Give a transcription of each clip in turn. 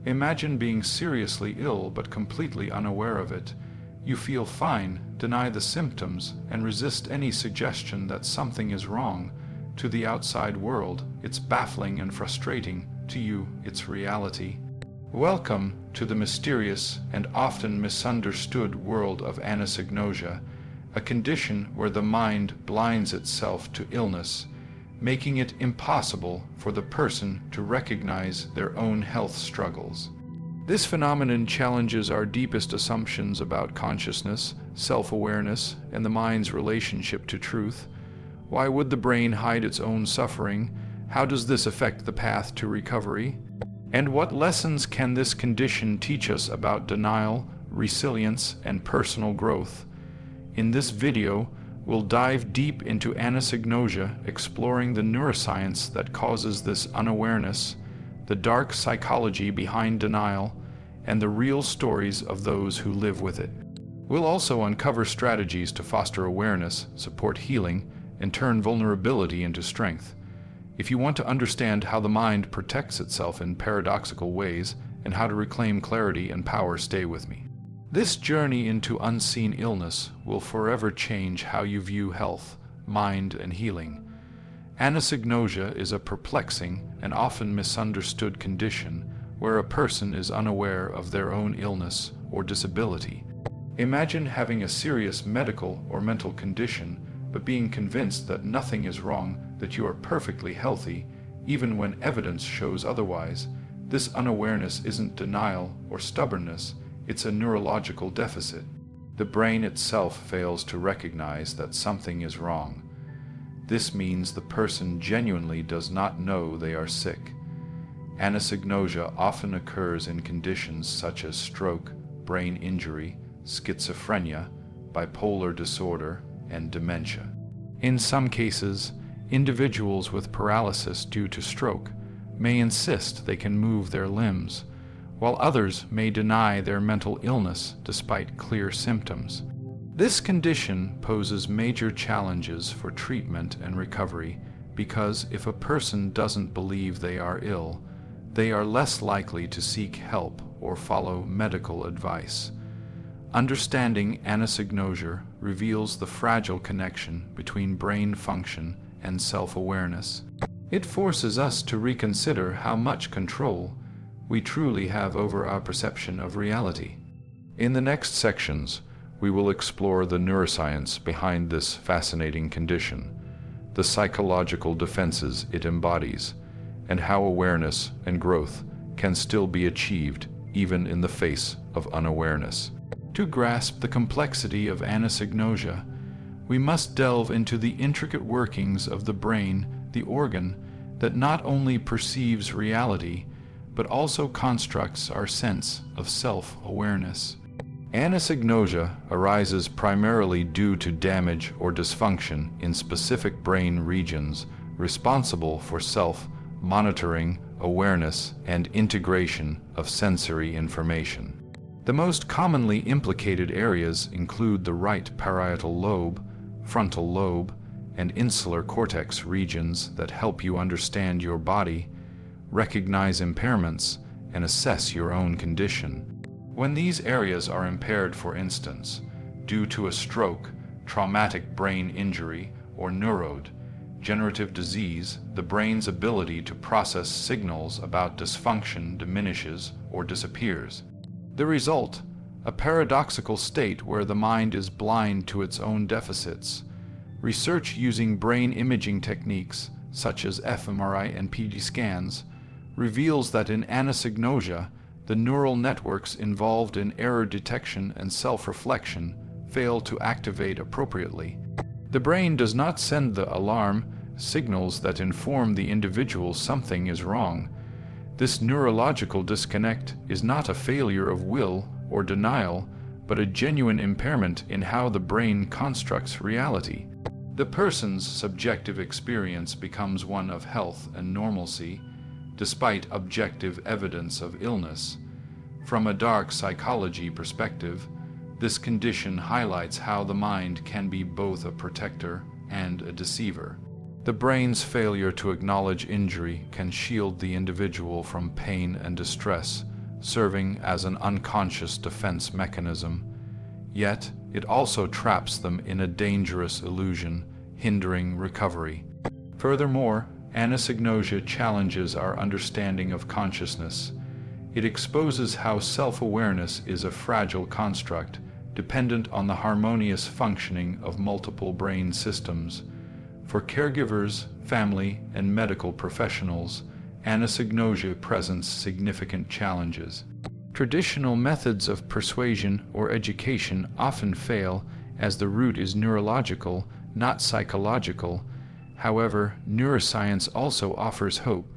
Imagine being seriously ill but completely unaware of it. You feel fine, deny the symptoms, and resist any suggestion that something is wrong. To the outside world, it's baffling and frustrating. To you, it's reality. Welcome to the mysterious and often misunderstood world of anosognosia, a condition where the mind blinds itself to illness, making it impossible for the person to recognize their own health struggles. This phenomenon challenges our deepest assumptions about consciousness, self-awareness, and the mind's relationship to truth. Why would the brain hide its own suffering? How does this affect the path to recovery? And what lessons can this condition teach us about denial, resilience, and personal growth? In this video, we'll dive deep into anosognosia, exploring the neuroscience that causes this unawareness, the dark psychology behind denial, and the real stories of those who live with it. We'll also uncover strategies to foster awareness, support healing, and turn vulnerability into strength. If you want to understand how the mind protects itself in paradoxical ways and how to reclaim clarity and power, stay with me. This journey into unseen illness will forever change how you view health, mind, and healing. Anosognosia is a perplexing and often misunderstood condition where a person is unaware of their own illness or disability. Imagine having a serious medical or mental condition, but being convinced that nothing is wrong, that you are perfectly healthy, even when evidence shows otherwise. This unawareness isn't denial or stubbornness, it's a neurological deficit. The brain itself fails to recognize that something is wrong. This means the person genuinely does not know they are sick. Anosognosia often occurs in conditions such as stroke, brain injury, schizophrenia, bipolar disorder, and dementia. In some cases, individuals with paralysis due to stroke may insist they can move their limbs, while others may deny their mental illness despite clear symptoms. This condition poses major challenges for treatment and recovery because if a person doesn't believe they are ill, they are less likely to seek help or follow medical advice. Understanding anosognosia reveals the fragile connection between brain function and self-awareness. It forces us to reconsider how much control we truly have over our perception of reality. In the next sections, we will explore the neuroscience behind this fascinating condition, the psychological defenses it embodies, and how awareness and growth can still be achieved even in the face of unawareness. To grasp the complexity of anosognosia, we must delve into the intricate workings of the brain, the organ that not only perceives reality, but also constructs our sense of self-awareness. Anosognosia arises primarily due to damage or dysfunction in specific brain regions responsible for self-monitoring, awareness, and integration of sensory information. The most commonly implicated areas include the right parietal lobe, frontal lobe, and insular cortex regions that help you understand your body, recognize impairments, and assess your own condition. When these areas are impaired, for instance, due to a stroke, traumatic brain injury, or neurodegenerative disease, the brain's ability to process signals about dysfunction diminishes or disappears. The result, a paradoxical state where the mind is blind to its own deficits. Research using brain imaging techniques, such as fMRI and PET scans, reveals that in anosognosia, the neural networks involved in error detection and self-reflection fail to activate appropriately. The brain does not send the alarm signals that inform the individual something is wrong. This neurological disconnect is not a failure of will or denial, but a genuine impairment in how the brain constructs reality. The person's subjective experience becomes one of health and normalcy, despite objective evidence of illness. From a dark psychology perspective, this condition highlights how the mind can be both a protector and a deceiver. The brain's failure to acknowledge injury can shield the individual from pain and distress, serving as an unconscious defense mechanism. Yet, it also traps them in a dangerous illusion, hindering recovery. Furthermore, anosognosia challenges our understanding of consciousness. It exposes how self-awareness is a fragile construct, dependent on the harmonious functioning of multiple brain systems. For caregivers, family, and medical professionals, anosognosia presents significant challenges. Traditional methods of persuasion or education often fail, as the root is neurological, not psychological. However, neuroscience also offers hope.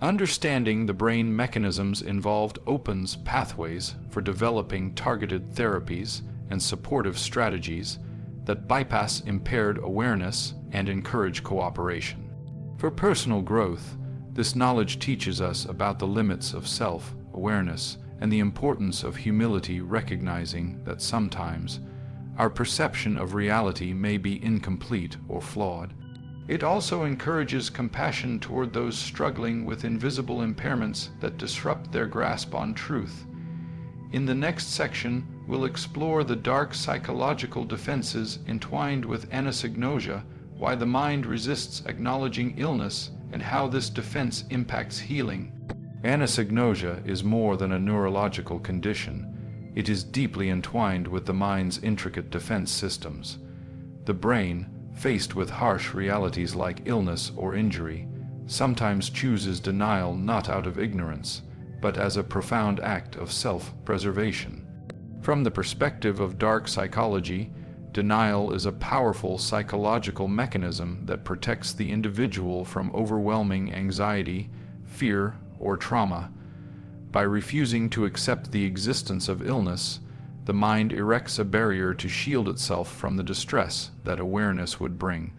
Understanding the brain mechanisms involved opens pathways for developing targeted therapies and supportive strategies that bypass impaired awareness and encourage cooperation. For personal growth, this knowledge teaches us about the limits of self-awareness and the importance of humility, recognizing that sometimes our perception of reality may be incomplete or flawed. It also encourages compassion toward those struggling with invisible impairments that disrupt their grasp on truth. In the next section, we'll explore the dark psychological defenses entwined with anosognosia, why the mind resists acknowledging illness, and how this defense impacts healing. Anosognosia is more than a neurological condition. It is deeply entwined with the mind's intricate defense systems. The brain, faced with harsh realities like illness or injury, sometimes chooses denial not out of ignorance, but as a profound act of self-preservation. From the perspective of dark psychology, denial is a powerful psychological mechanism that protects the individual from overwhelming anxiety, fear, or trauma. By refusing to accept the existence of illness, the mind erects a barrier to shield itself from the distress that awareness would bring.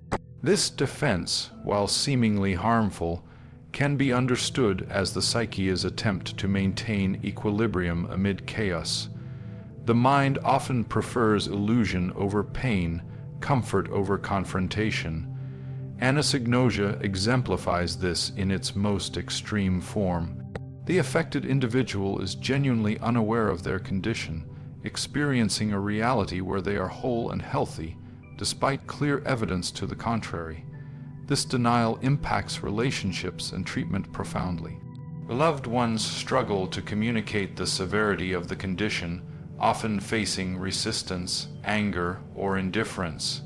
This defense, while seemingly harmful, can be understood as the psyche's attempt to maintain equilibrium amid chaos. The mind often prefers illusion over pain, comfort over confrontation. Anosognosia exemplifies this in its most extreme form. The affected individual is genuinely unaware of their condition, experiencing a reality where they are whole and healthy, despite clear evidence to the contrary. This denial impacts relationships and treatment profoundly. Beloved ones struggle to communicate the severity of the condition, often facing resistance, anger, or indifference.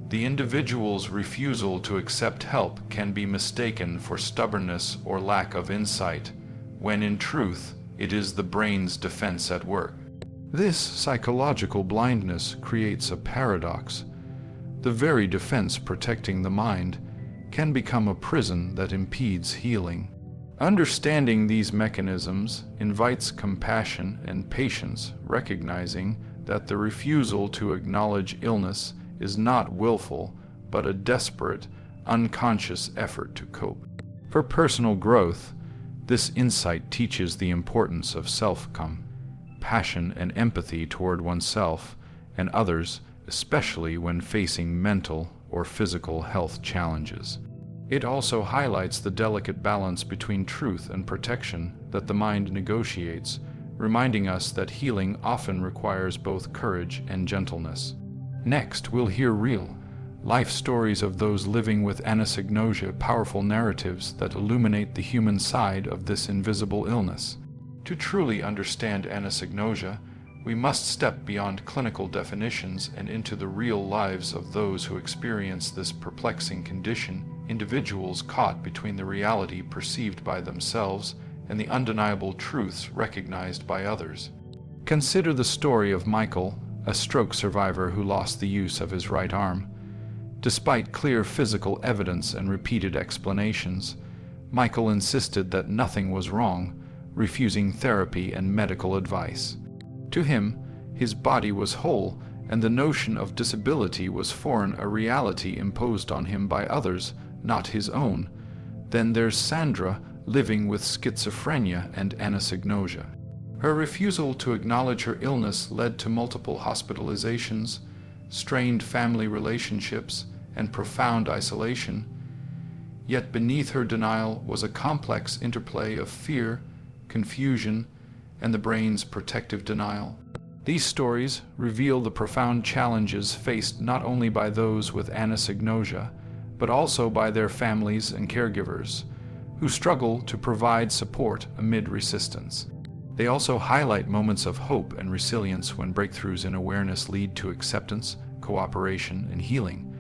The individual's refusal to accept help can be mistaken for stubbornness or lack of insight, when in truth, it is the brain's defense at work. This psychological blindness creates a paradox. The very defense protecting the mind can become a prison that impedes healing. Understanding these mechanisms invites compassion and patience, recognizing that the refusal to acknowledge illness is not willful, but a desperate, unconscious effort to cope. For personal growth, this insight teaches the importance of self-compassion and empathy toward oneself and others, especially when facing mental or physical health challenges. It also highlights the delicate balance between truth and protection that the mind negotiates, reminding us that healing often requires both courage and gentleness. Next, we'll hear real life stories of those living with anosognosia, powerful narratives that illuminate the human side of this invisible illness. To truly understand anosognosia, we must step beyond clinical definitions and into the real lives of those who experience this perplexing condition, individuals caught between the reality perceived by themselves and the undeniable truths recognized by others. Consider the story of Michael, a stroke survivor who lost the use of his right arm. Despite clear physical evidence and repeated explanations, Michael insisted that nothing was wrong, refusing therapy and medical advice. To him, his body was whole, and the notion of disability was foreign, a reality imposed on him by others, not his own. Then there's Sandra, living with schizophrenia and anosognosia. Her refusal to acknowledge her illness led to multiple hospitalizations, strained family relationships, and profound isolation. Yet beneath her denial was a complex interplay of fear, confusion, and the brain's protective denial. These stories reveal the profound challenges faced not only by those with anosognosia, but also by their families and caregivers, who struggle to provide support amid resistance. They also highlight moments of hope and resilience when breakthroughs in awareness lead to acceptance, cooperation, and healing.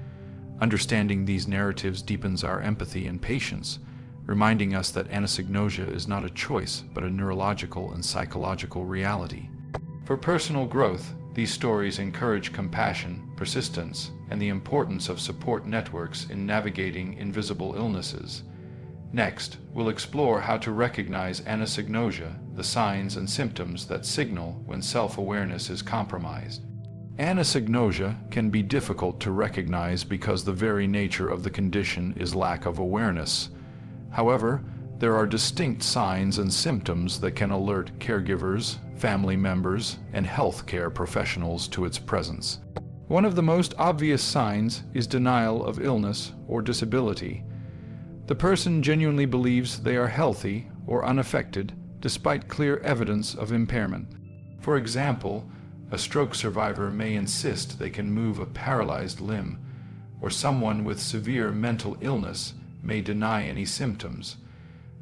Understanding these narratives deepens our empathy and patience, reminding us that anosognosia is not a choice, but a neurological and psychological reality. For personal growth, these stories encourage compassion, persistence, and the importance of support networks in navigating invisible illnesses. Next, we'll explore how to recognize anosognosia, the signs and symptoms that signal when self-awareness is compromised. Anosognosia can be difficult to recognize because the very nature of the condition is lack of awareness. However, there are distinct signs and symptoms that can alert caregivers, family members, and healthcare professionals to its presence. One of the most obvious signs is denial of illness or disability. The person genuinely believes they are healthy or unaffected despite clear evidence of impairment. For example, a stroke survivor may insist they can move a paralyzed limb, or someone with severe mental illness may deny any symptoms.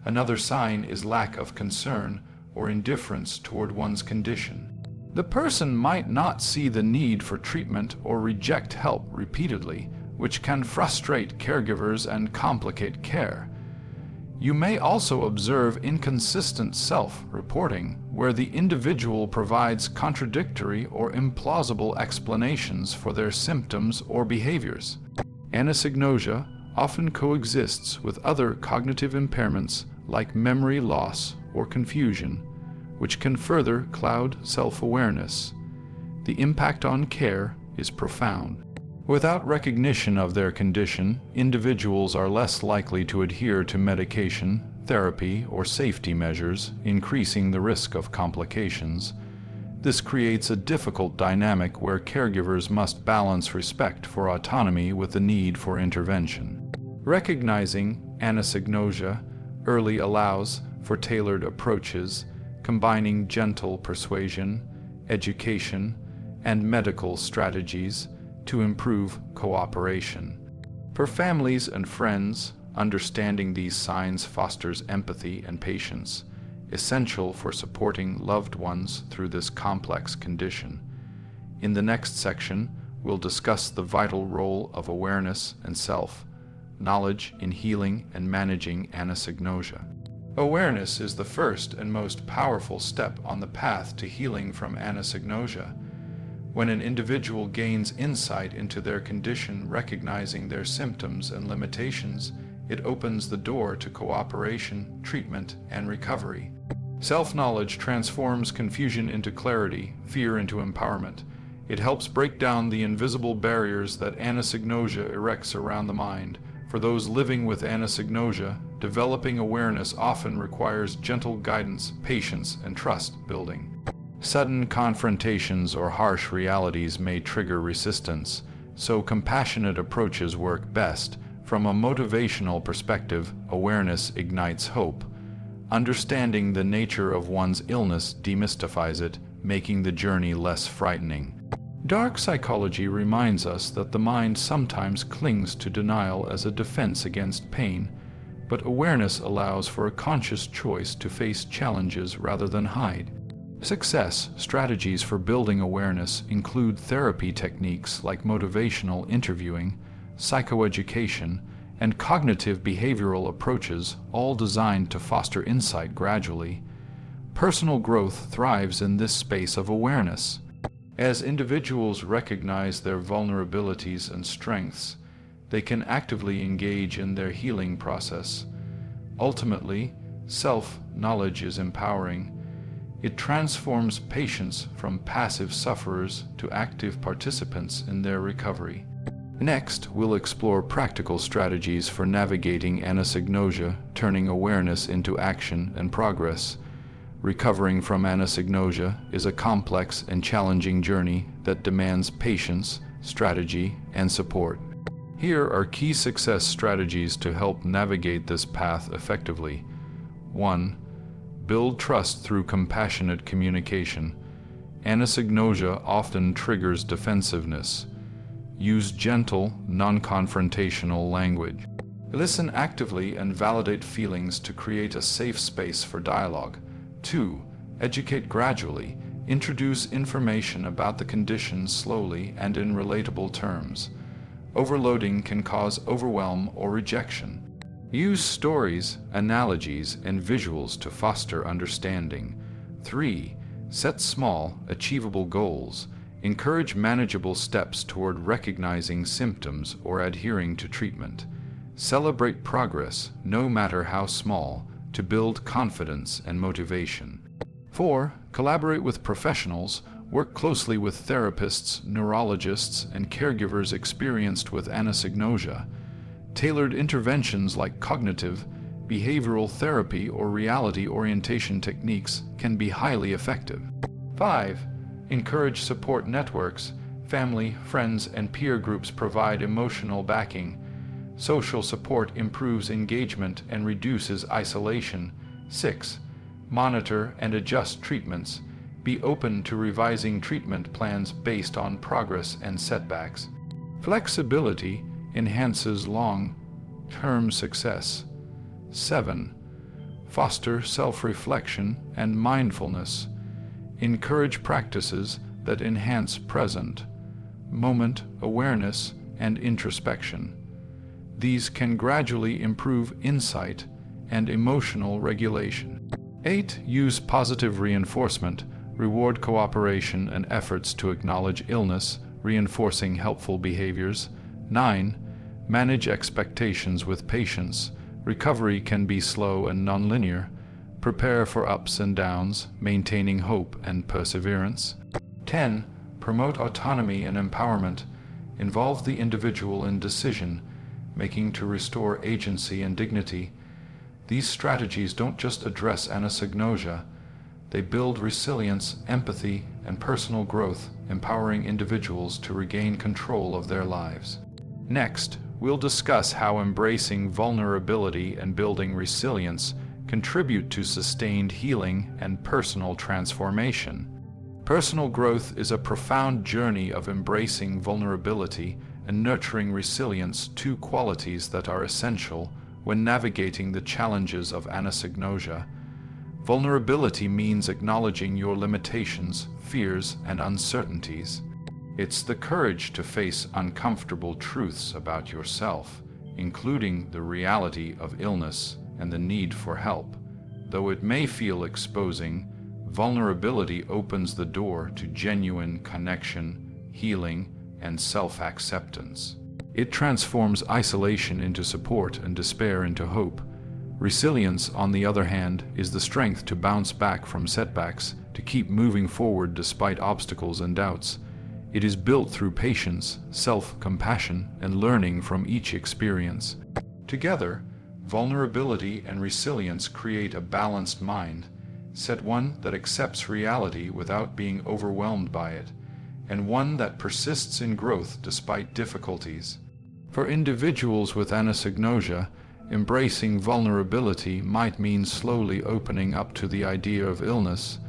Another sign is lack of concern or indifference toward one's condition. The person might not see the need for treatment or reject help repeatedly, which can frustrate caregivers and complicate care. You may also observe inconsistent self-reporting, where the individual provides contradictory or implausible explanations for their symptoms or behaviors. Anosognosia often coexists with other cognitive impairments like memory loss or confusion, which can further cloud self-awareness. The impact on care is profound. Without recognition of their condition, individuals are less likely to adhere to medication, therapy, or safety measures, increasing the risk of complications. This creates a difficult dynamic where caregivers must balance respect for autonomy with the need for intervention. Recognizing anosognosia early allows for tailored approaches, combining gentle persuasion, education, and medical strategies to improve cooperation. For families and friends, understanding these signs fosters empathy and patience, essential for supporting loved ones through this complex condition. In the next section, we'll discuss the vital role of awareness and self-knowledge in healing and managing anosognosia. Awareness is the first and most powerful step on the path to healing from anosognosia. When an individual gains insight into their condition, recognizing their symptoms and limitations, it opens the door to cooperation, treatment, and recovery. Self-knowledge transforms confusion into clarity, fear into empowerment. It helps break down the invisible barriers that anosognosia erects around the mind. For those living with anosognosia, developing awareness often requires gentle guidance, patience, and trust building. Sudden confrontations or harsh realities may trigger resistance, so compassionate approaches work best. From a motivational perspective, awareness ignites hope. Understanding the nature of one's illness demystifies it, making the journey less frightening. Dark psychology reminds us that the mind sometimes clings to denial as a defense against pain, but awareness allows for a conscious choice to face challenges rather than hide. Success strategies for building awareness include therapy techniques like motivational interviewing, psychoeducation, and cognitive behavioral approaches, all designed to foster insight gradually. Personal growth thrives in this space of awareness. As individuals recognize their vulnerabilities and strengths, they can actively engage in their healing process. Ultimately, self-knowledge is empowering. It transforms patients from passive sufferers to active participants in their recovery. Next, we'll explore practical strategies for navigating anosognosia, turning awareness into action and progress. Recovering from anosognosia is a complex and challenging journey that demands patience, strategy, and support. Here are key success strategies to help navigate this path effectively. 1. Build trust through compassionate communication. Anosognosia often triggers defensiveness. Use gentle, non-confrontational language. Listen actively and validate feelings to create a safe space for dialogue. 2. Educate gradually. Introduce information about the condition slowly and in relatable terms. Overloading can cause overwhelm or rejection. Use stories, analogies, and visuals to foster understanding. 3. Set small, achievable goals. Encourage manageable steps toward recognizing symptoms or adhering to treatment. Celebrate progress, no matter how small, to build confidence and motivation. 4. Collaborate with professionals. Work closely with therapists, neurologists, and caregivers experienced with anosognosia. Tailored interventions like cognitive, behavioral therapy, or reality orientation techniques can be highly effective. 5. Encourage support networks. Family, friends, and peer groups provide emotional backing. Social support improves engagement and reduces isolation. 6. Monitor and adjust treatments. Be open to revising treatment plans based on progress and setbacks. Flexibility enhances long-term success. 7. Foster self-reflection and mindfulness. Encourage practices that enhance present moment awareness and introspection. These can gradually improve insight and emotional regulation. 8. Use positive reinforcement. Reward cooperation and efforts to acknowledge illness, reinforcing helpful behaviors. 9. Manage expectations with patience. Recovery can be slow and nonlinear. Prepare for ups and downs, maintaining hope and perseverance. 10. Promote autonomy and empowerment. Involve the individual in decision-making to restore agency and dignity. These strategies don't just address anosognosia, they build resilience, empathy, and personal growth, empowering individuals to regain control of their lives. Next, we'll discuss how embracing vulnerability and building resilience contribute to sustained healing and personal transformation. Personal growth is a profound journey of embracing vulnerability and nurturing resilience, two qualities that are essential when navigating the challenges of anosognosia. Vulnerability means acknowledging your limitations, fears, and uncertainties. It's the courage to face uncomfortable truths about yourself, including the reality of illness and the need for help. Though it may feel exposing, vulnerability opens the door to genuine connection, healing, and self-acceptance. It transforms isolation into support and despair into hope. Resilience, on the other hand, is the strength to bounce back from setbacks, to keep moving forward despite obstacles and doubts. It is built through patience, self-compassion, and learning from each experience. Together, vulnerability and resilience create a balanced mind, one that accepts reality without being overwhelmed by it, and one that persists in growth despite difficulties. For individuals with anosognosia, embracing vulnerability might mean slowly opening up to the idea of illness,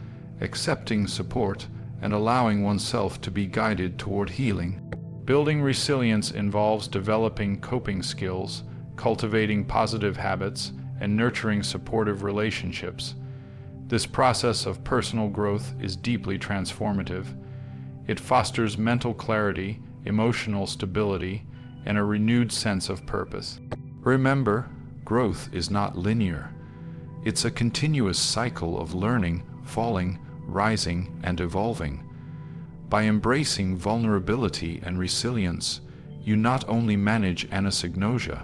accepting support, and allowing oneself to be guided toward healing. Building resilience involves developing coping skills, cultivating positive habits, and nurturing supportive relationships. This process of personal growth is deeply transformative. It fosters mental clarity, emotional stability, and a renewed sense of purpose. Remember, growth is not linear. It's a continuous cycle of learning, falling, rising, and evolving. By embracing vulnerability and resilience, you not only manage anosognosia,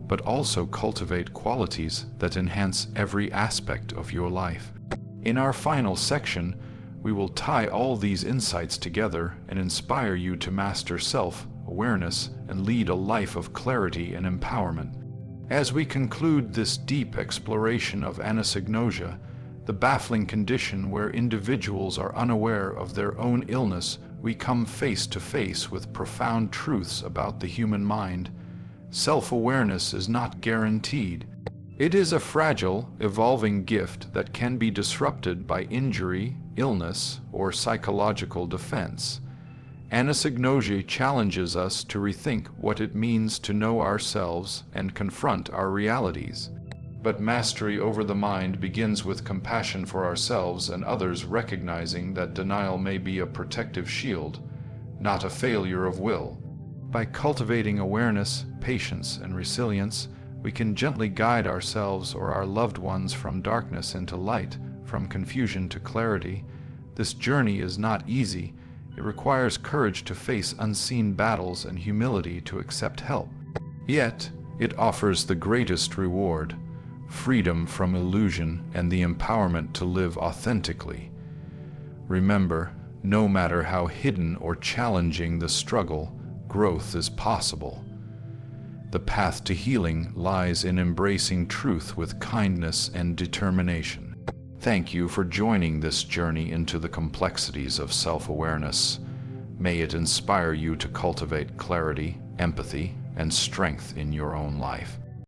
but also cultivate qualities that enhance every aspect of your life. In our final section, we will tie all these insights together and inspire you to master self-awareness and lead a life of clarity and empowerment. As we conclude this deep exploration of anosognosia, the baffling condition where individuals are unaware of their own illness, we come face to face with profound truths about the human mind. Self-awareness is not guaranteed. It is a fragile, evolving gift that can be disrupted by injury, illness, or psychological defense. Anosognosia challenges us to rethink what it means to know ourselves and confront our realities. But mastery over the mind begins with compassion for ourselves and others, recognizing that denial may be a protective shield, not a failure of will. By cultivating awareness, patience, and resilience, we can gently guide ourselves or our loved ones from darkness into light, from confusion to clarity. This journey is not easy. It requires courage to face unseen battles and humility to accept help. Yet, it offers the greatest reward: freedom from illusion and the empowerment to live authentically. Remember, no matter how hidden or challenging the struggle, growth is possible. The path to healing lies in embracing truth with kindness and determination. Thank you for joining this journey into the complexities of self-awareness. May it inspire you to cultivate clarity, empathy, and strength in your own life.